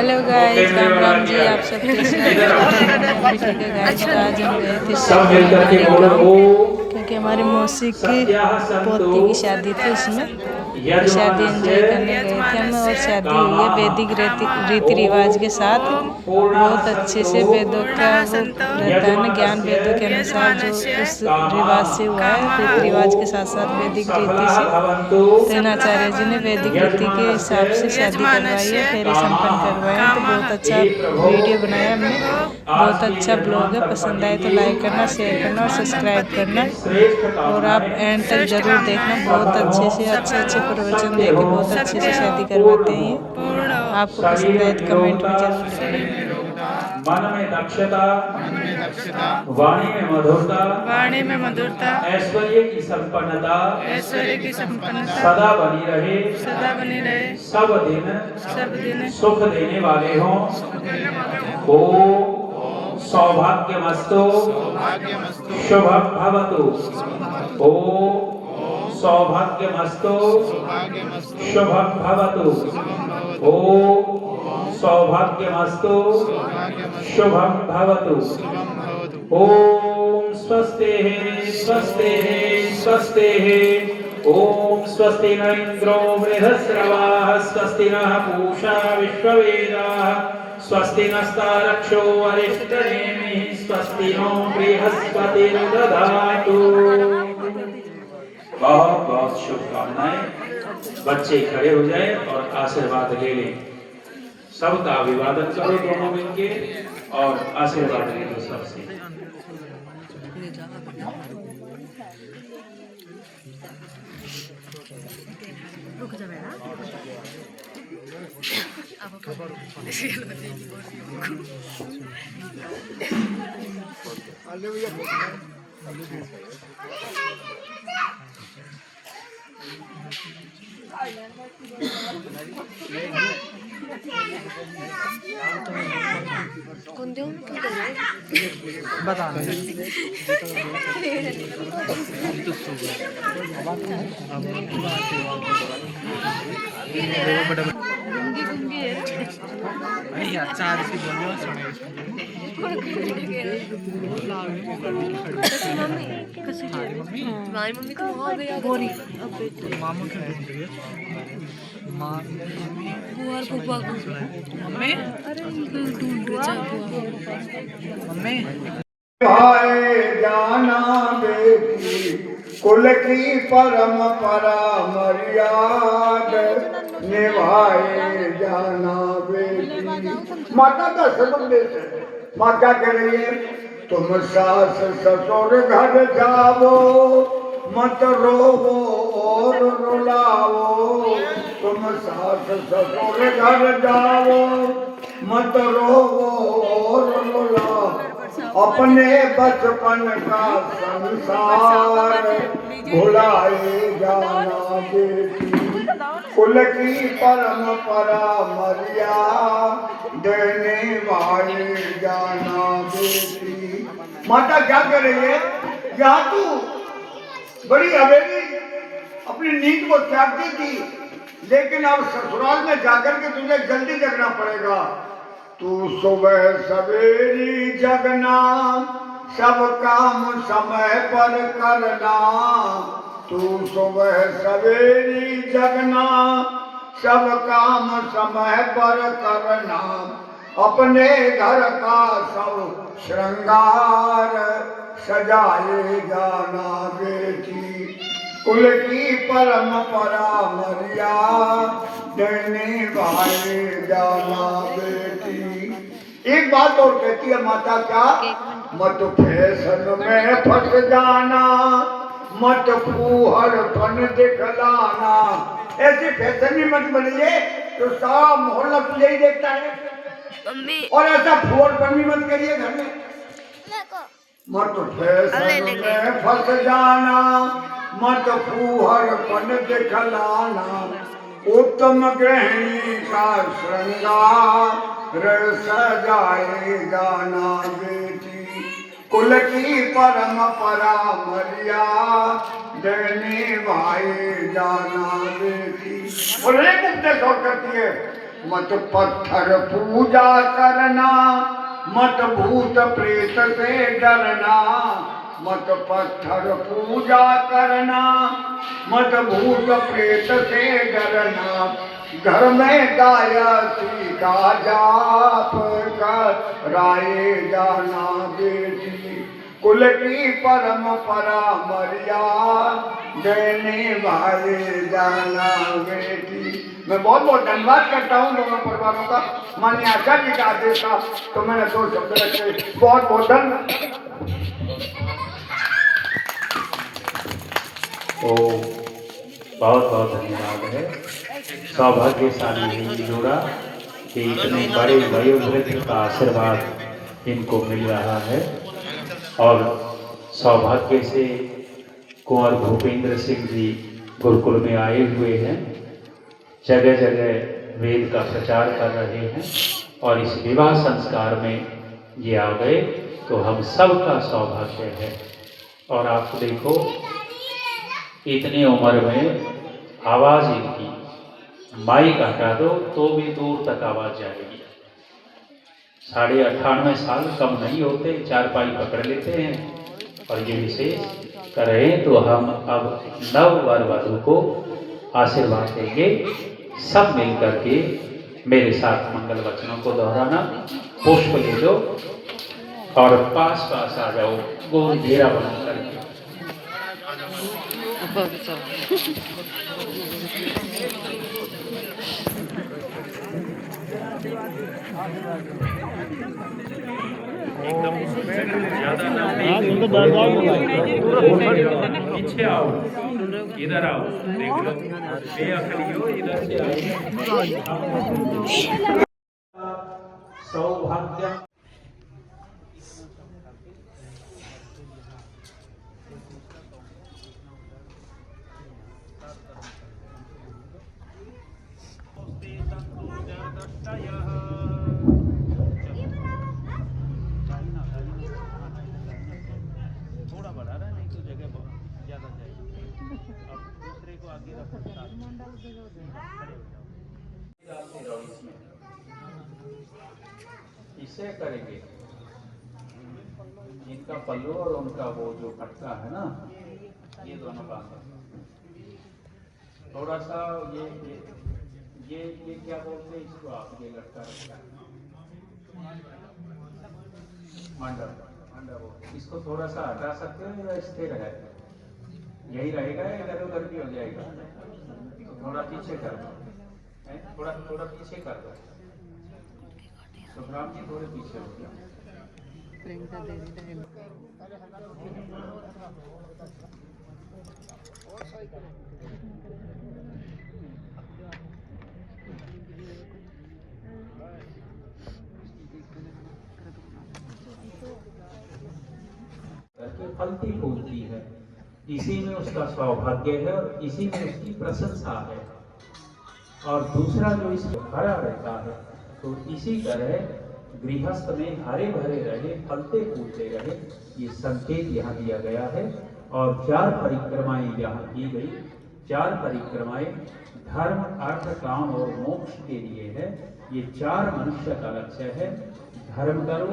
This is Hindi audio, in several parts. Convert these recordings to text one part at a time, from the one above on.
Hello guys, Ram Ram ji. आप सब कैसे हैं? गाइस, तो आज हम गए थे शादी में हमारे गाँव, क्योंकि हमारी मौसी की पोती की शादी थी। उसमें तो शादी एंजॉय करने गए थे हम, और शादी हुई है वैदिक रीति रिवाज के साथ। बहुत अच्छे से वेदों का वो रहता है ना, ज्ञान वेदों के अनुसार जो उस रिवाज से हुआ है, रीति रिवाज के साथ साथ वैदिक रीति से। तो आचार्य जी ने वैदिक रीति के हिसाब से शादी करवाई है, फेरे संपन्न करवाए हैं। तो बहुत अच्छा वीडियो बनाया हमने, बहुत अच्छा ब्लॉग है। पसंद आए तो लाइक करना, शेयर करना और सब्सक्राइब करना, और आप एंड तक जरूर देखना। बहुत अच्छे से अच्छे प्रवचन देके बहुत अच्छे से शादी करवाते हैं ये। आपको पसंद आए तो कमेंट में जरूर लिखना। मन में दक्षता, वाणी में मधुरता, ऐश्वर्य की संपन्नता, सदा बनी रहे, सब दिन सुख देने वाले हों। ओ सौभाग्यमस्तु, शुभम भवतु। ओ सौभाग्यमस्तु, शुभम भवतु। ओ सौभाग्यमस्तु, शुभम भवतु। ओम स्वस्ति स्वस्ति स्वस्ति। ओम स्वस्ति न इंद्रो बृहस्रवाः, स्वस्ति नः पूषा विश्ववेदाः, स्वस्ति नस्तारक्षो अरिष्टनेमिः, स्वस्ति नो बृहस्पतिर्दधातु। बहुत बहुत शुभकामनाएं। बच्चे खड़े हो जाएं और आशीर्वाद ले लें। सबका अभिवादन करो दोनों मिलके और आशीर्वाद ले लो सबसे। रुक जा बेटा। कौन दे बता तुम्हारी मम्मी तो वहाँ गया गोरी मामू के ढूंढ रही है बुआ फूफा को मम्मी। अरे ढूंढ रही मम्मी भाई जाना बेटी कुल की परंपरा मर्याद निभाए जाना बेटी। माता का संदेश है। माँ क्या कह रही है? तुम सास ससुर घर जाओ, मत रोवो और रुलाओ। तुम सास ससुर घर जाओ, मत रोवो और रुलाओ। अपने बचपन का संसार भुलाए जाना बेटी। कुल की परंपरा मर्यादा देने वाले जाना बेटी। माता क्या कर रही है? यहाँ तू बड़ी हवेली अपनी नींद को त्यागती थी, लेकिन अब ससुराल में जाकर के तुझे जल्दी जगना पड़ेगा। तू सुबह सवेरी जगना, सब काम समय पर करना। तू सुबह सवेरी जगना, सब काम समय पर करना। अपने घर का सब श्रृंगार सजाए जाना बेटी। कुल की परंपरा मर्यादा देने वाले जाना बेटी। एक बात और कहती है माता, क्या? मत फैशन में फंस जाना, मत फूहड़पन दिखलाना। ऐसी फैशन में मत बनिए तो सारा मोहल्ला तुझे ही देखता है। और ऐसा फूहड़पन भी मत करिए घर में। मत फैशन में फंस जाना, मत फूहड़पन दिखलाना। उत्तम गृहिणी का श्रृंगार सजाए जाना बेटी। कुल की परंपरा मर्यादा देने वाले जाना बेटी। और एक उपदेश और करती है, मत पत्थर पूजा करना, मत भूत प्रेत से डरना, मत पत्थर पूजा करना, मत भूत प्रेत से डरना। घर में गायत्री का जाप कराए जाना बेटी, कुल की परंपरा मर्यादा देने वाले जाना बेटी। मैं बहुत बहुत धन्यवाद करता हूँ दोनों परिवारों का। माननीय आचार्य जी का आदेश था तो मैंने 2 शब्द रखे। बहुत बहुत धन्यवाद। ओ बहुत बहुत धन्यवाद है। सौभाग्यशाली ही जोड़ा कि इतने बड़े वयोवृद्ध का आशीर्वाद इनको मिल रहा है और सौभाग्य से कुंवर भूपेंद्र सिंह जी गुरुकुल में आए हुए हैं, जगह जगह वेद का प्रचार कर रहे हैं और इस विवाह संस्कार में ये आ गए तो हम सबका सौभाग्य है। और आप देखो इतनी उम्र में आवाज़ इनकी, माइक हटा दो तो भी दूर तक आवाज़ जाएगी। 98.5 साल कम नहीं होते, चारपाई पकड़ लेते हैं और ये विशेष कर रहे हैं। तो हम अब नव वर वधू को आशीर्वाद देंगे। सब मिल करके मेरे साथ मंगल वचनों को दोहराना। पुष्प ले लो और पास पास आ जाओ, गोल घेरा बना करके। पीछे आओ, इधर आओ, देख लो बेअकली हो, इधर से आओ। सौभाग्य थोड़ा बढ़ा रहा है, नहीं तो जगह बहुत ज्यादा जाएगी। अब दूसरे को आगे रखो, इसमें इसे करेंगे। इनका पल्लू और उनका वो जो पटका है ना, ये दोनों बात थोड़ा सा ये क्या बोलते हैं इसको, आप ये लटका मंडप, इसको थोड़ा सा हटा सकते हो या स्थिर है? यही रहेगा, इधर उधर भी हो जाएगा। तो थोड़ा पीछे कर दो, थोड़ा पीछे कर दो। सुखराम जी थोड़े पीछे हो गया। फलती फूलती है, इसी में उसका सौभाग्य है और इसी में उसकी प्रशंसा है। और दूसरा जो इसमें हरा रहता है, तो इसी तरह गृहस्थ में हरे भरे रहे, फलते फूलते रहे, ये संकेत यहाँ दिया गया है। और 4 परिक्रमाएं यहाँ की गई। 4 परिक्रमाएं धर्म, अर्थ, काम और मोक्ष के लिए है। ये 4 मनुष्य का लक्ष्य है। धर्म करो,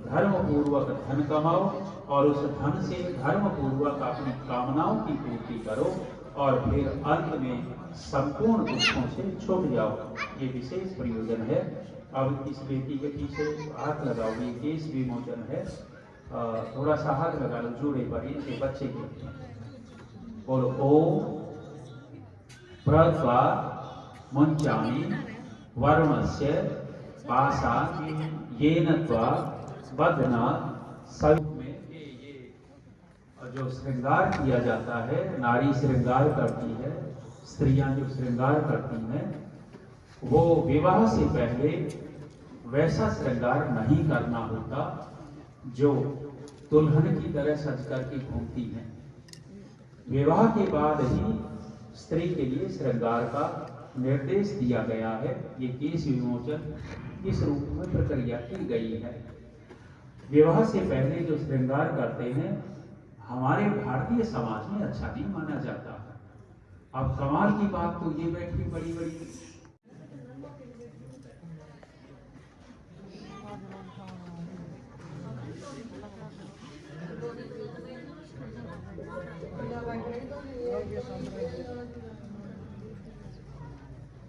धर्म पूर्वक धन कमाओ और उस धन से धर्म पूर्वक अपनी कामनाओं की पूर्ति करो और फिर अंत में संपूर्ण दुखों से छूट जाओ। ये विशेष प्रयोजन है। अब इस बेटी के पीछे हाथ लगाओ, ये केस विमोचन है। थोड़ा सा हाथ लगा लो जोड़े पर, इनके बच्चे के। और ओम प्रत्वा मुंचामि वरुणस्य पासा येन त्वा बध्ना। सब में ये जो श्रृंगार किया जाता है, नारी श्रृंगार करती है, स्त्रियां जो श्रृंगार करती हैं, वो विवाह से पहले वैसा श्रृंगार नहीं करना होता जो दुल्हन की तरह सज करके घूमती हैं। विवाह के बाद ही स्त्री के लिए श्रृंगार का निर्देश दिया गया है। ये केश विमोचन इस रूप में प्रक्रिया की गई है। विवाह से पहले जो श्रृंगार करते हैं, हमारे भारतीय समाज में अच्छा नहीं माना जाता है। अब कमाल की बात तो ये बैठी बड़ी बड़ी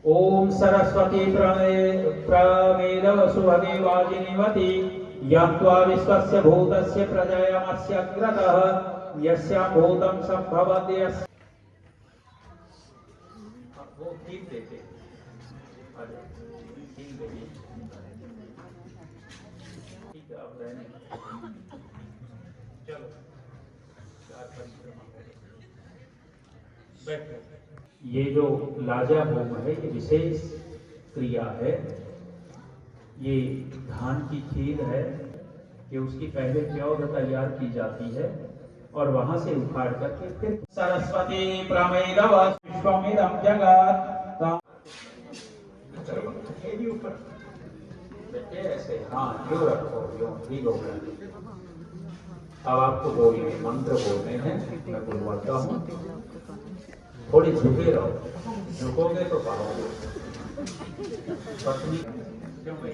ओम सरस्वती प्रमेदव सुभगे वाजिनीवती यत्वा विश्वस्य भूतस्य प्रजयमस्य अग्रतः यस्या भूतं संभवति वो ठीक देते ठीक देते ठीक है अब रहने चलो चार परिक्रमा करें बैठो। ये जो लाजा होम है ये विशेष क्रिया है। ये धान की खीर है कि उसकी पहले प्योर तैयार की जाती है और वहां से उखाड़ करके फिर सरस्वती प्रमेदव विश्वमिदं जगत् ऊपर बैठे ऐसे हाँ यो रखो यो ठीक हो गया। अब आपको बोलने मंत्र बोलने हैं मैं बुलवाता हूँ। थोड़ी झुके रहो झुकोगे तो पाओगे। पत्नी क्यों भाई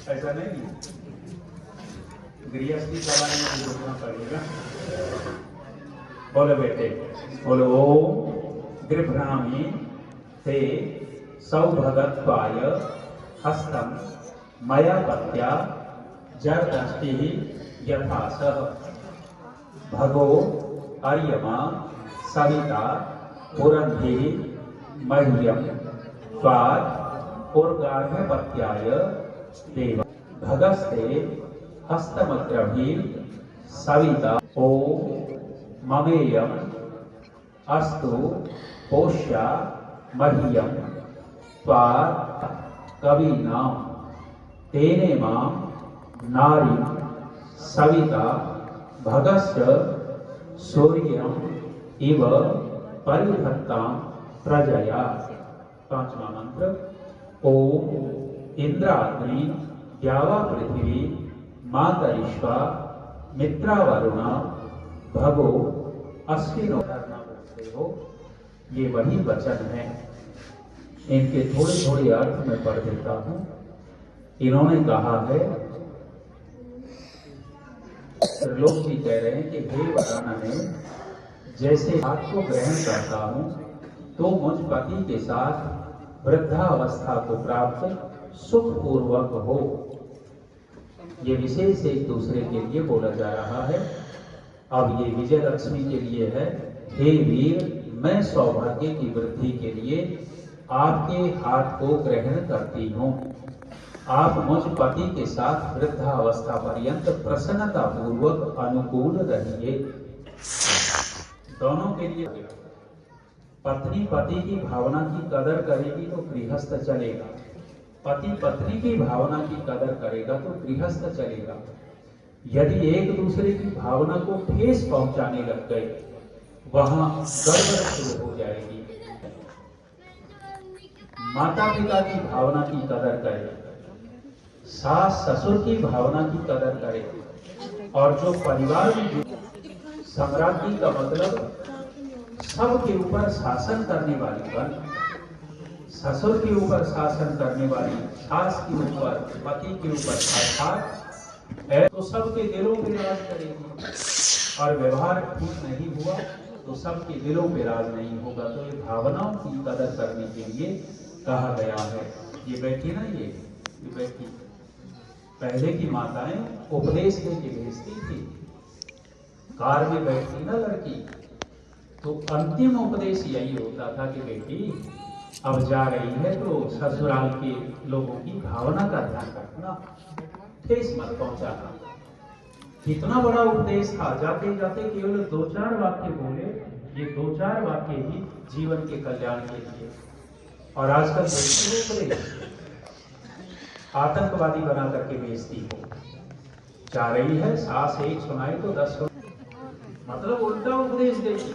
ऐसा नहीं गृहस्थी चलाने में रुकना पड़ेगा। बोलो बेटे बोलो ओम गृभ्रामी ते सौभगत्वाय हस्तम मया पत्या जरदष्टि यथासः भगो अर्यमा सविता पुरंधि मह्यम स्वाद उर्गार्भपत्याय देव भगस्ते हस्तमग्रभी सविता ओम ममेयम अस्तु पोष्या मह्यम स्वाद कवीनाम तेने माम नारी सविता भगश्च सूर्यम इव परिधत्तां प्रजया। पांचवा मंत्र ओम इंद्राग्नि द्यावा पृथ्वी मातरिश्वा मित्रावरुणा भगो अश्विनो बोलते हो। ये वही वचन है। इनके थोड़े थोड़े अर्थ में पढ़ देता हूं। इन्होंने कहा है लोग भी कह रहे हैं कि हे वरानने जैसे आपको ग्रहण करता हूं तो मुझ पति के साथ वृद्धावस्था को प्राप्त सुखपूर्वक हो। ये विशेष एक दूसरे के लिए बोला जा रहा है। अब ये विजय लक्ष्मी के लिए है। हे वीर मैं सौभाग्य की वृद्धि के लिए आपके हाथ को ग्रहण करती हूँ। आप मुझ पति के साथ वृद्धावस्था पर्यंत प्रसन्नता पूर्वक अनुकूल रहिए। दोनों के लिए पत्नी पति की भावना की कदर करेगी तो गृहस्थ चलेगा। पति पत्नी की भावना की कदर करेगा तो गृहस्थ चलेगा। यदि एक दूसरे की भावना को ठेस पहुंचाने लग गए वहां गड़बड़ शुरू हो जाएगी। माता पिता की भावना की कदर करे, सास ससुर की भावना की कदर करे और जो परिवार में सम्राज्ञी का मतलब सबके ऊपर शासन करने वाली बन, ससुर के ऊपर शासन करने वाली, सास के ऊपर, पति के ऊपर साक्षात है तो सबके दिलों पे राज करेगी। और व्यवहार ठीक नहीं हुआ तो सबके दिलों पे राज नहीं होगा। तो ये भावनाओं की कदर करने के लिए कहा गया है। ये बैठी ना ये बैठी पहले की माताएं उपदेश देके भेजती थी। कार में बैठती ना लड़की तो अंतिम उपदेश यही होता था कि बेटी अब जा रही है तो ससुराल के लोगों की भावना का ध्यान रखना, ठेस मत पहुंचाना। कितना बड़ा उपदेश था। जाते जाते केवल 2-4 वाक्य बोले। ये 2-4 वाक्य ही जीवन के कल्याण के लिए। और आजकल उपदेश आतंकवादी बना करके बेचती हो। जा रही है सास एक सुनाई तो 10 मतलब उल्टा उपदेश देगी।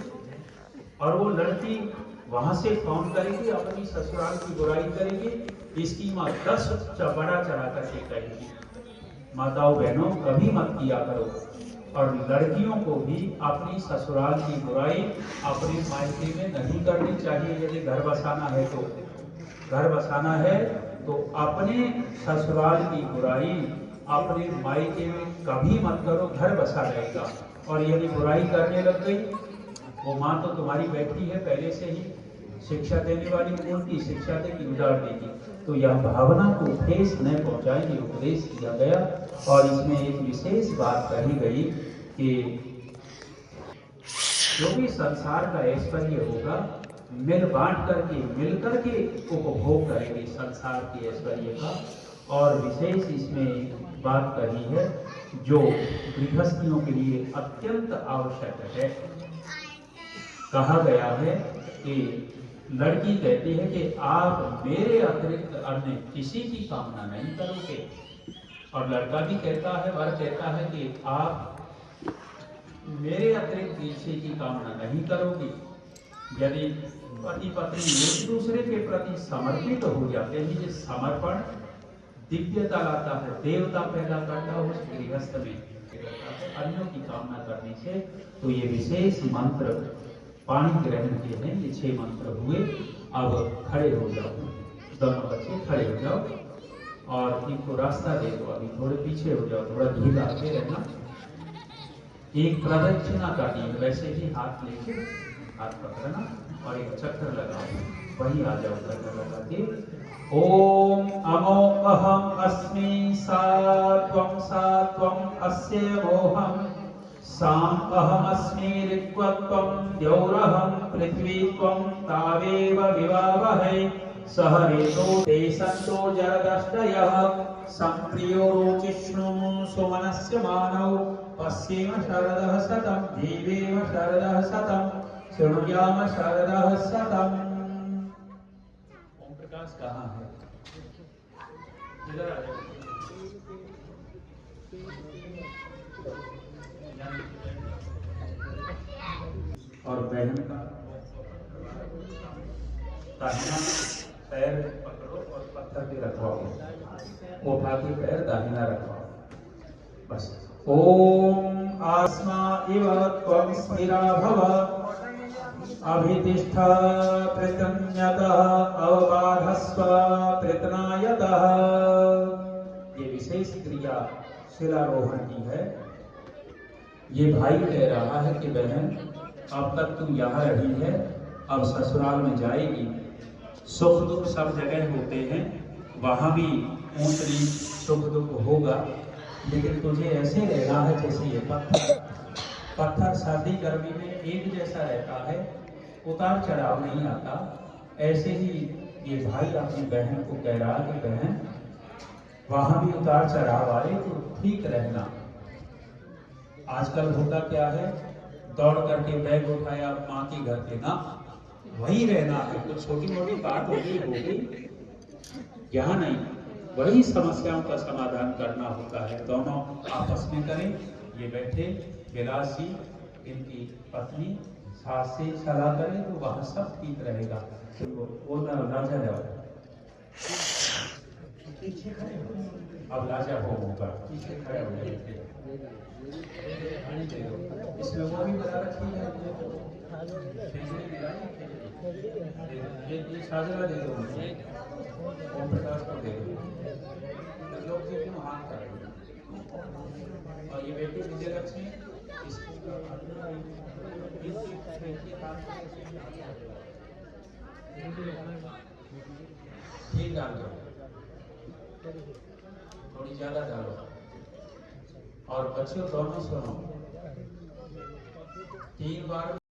और वो लड़की वहां से फोन करेगी, अपनी ससुराल की बुराई करेगी, इसकी माँ 10 बड़ा चढ़ा करके कहेगी। माताओं बहनों कभी मत किया करो। और लड़कियों को भी अपनी ससुराल की बुराई अपने मायके में नहीं करनी चाहिए। यदि घर बसाना है तो घर बसाना है तो अपने ससुराल की बुराई अपने मायके में कभी मत करो, घर बसा रहेगा। और यदि बुराई करने लग गई वो माँ तो तुम्हारी बैठी है पहले से ही, शिक्षा देने वाली मूर्ति शिक्षा देगी, उजाड़ देगी। तो यह भावना को ठेस न पहुंचाएंगे उपदेश किया गया। और इसमें एक विशेष बात कही गई कि जो भी संसार का ऐश्वर्य होगा मिल बांट करके मिल करके उपभोग करेंगे संसार के ऐश्वर्य का। और विशेष इसमें बात कही है जो गृहस्थियों के लिए अत्यंत आवश्यक है। कहा गया है कि लड़की कहती है कि आप मेरे अतिरिक्त अन्य किसी की कामना नहीं करोगे, और लड़का भी कहता है, वर कहता है कि आप मेरे अतिरिक्त किसी की कामना नहीं करोगे। यदि पति पत्नी एक दूसरे के प्रति समर्पित हो जाते हैं, ये समर्पण दिव्यता लाता है, देवता पैदा करता है उस गृहस्थ में, अन्यों की कामना करने से। तो ये विशेष मंत्र पानी ग्रहण के हैं, ये 6 मंत्र हुए। अब खड़े हो जाओ, दोनों बच्चे खड़े हो जाओ और इनको रास्ता दे दो। अभी थोड़े पीछे हो जाओ, थोड़ा धीरे आगे रहना। एक प्रदक्षिणा करनी है, वैसे ही हाथ लेके हाथ पकड़ना और एक चक्कर लगाओ, वही आ जाओ चक्कर लगा के। ओम अमो अहम अस्मि सा त्वं अस्य मोहम साम अहमस्मि ऋक्वत्वं द्यौरहं पृथ्वी त्वं तावेव विवावहै सह रेतो ते सन्तो जरदष्टयः संप्रियो रोचिष्णु सुमनस्य मानौ पश्येम शरदः शतं देवेम शरदः शतं शृणुयाम शरदः शतम्। ओम प्रकाश कहाँ है? इधर आ जाओ। और बहन का दाहिना पैर पकड़ो और पत्थर पे रखवाओ, उठा के पैर दाहिना रखवाओ, बस। ओम आस्मा इव त्वं स्थिरा भव अभितिष्ठ प्रत्यन्यतः अवबाधस्व प्रतनायतः। ये विशेष क्रिया शिलारोहण की है। ये भाई कह रहा है कि बहन अब तक तुम यहाँ रही है, अब ससुराल में जाएगी। सुख दुख सब जगह होते हैं, वहाँ भी ऊंच नीच सुख दुख होगा, लेकिन तुझे ऐसे रहना है जैसे ये पत्थर सर्दी गर्मी में एक जैसा रहता है, उतार चढ़ाव नहीं आता। ऐसे ही ये भाई अपनी बहन को कह रहा कि बहन वहाँ भी उतार चढ़ाव आए तो ठीक रहना। आजकल होता क्या है, दौड़ करके बैग उठाया माँ के घर पे, ना वही रहना है। कुछ छोटी मोटी बात होगी यहाँ नहीं, वही समस्याओं का समाधान करना होता है। दोनों आपस में करें। ये बैठे विलास जी, इनकी पत्नी सास से सलाह करें तो वहाँ सब ठीक रहेगा। वो लाजा जाओ, पीछे खड़े हो, अब लाजा होगा, पीछे खड़े हो जाए। इसमें वो भी बता रखी है, ये साजरा दे दो, ओम प्रकाश को दे दो, लोग जी को हाथ कर दो। और ये बेटी विजय लक्ष्मी, ठीक डाल दो, थोड़ी ज्यादा डालो। और बच्चों दोनों सुनो, 3 बार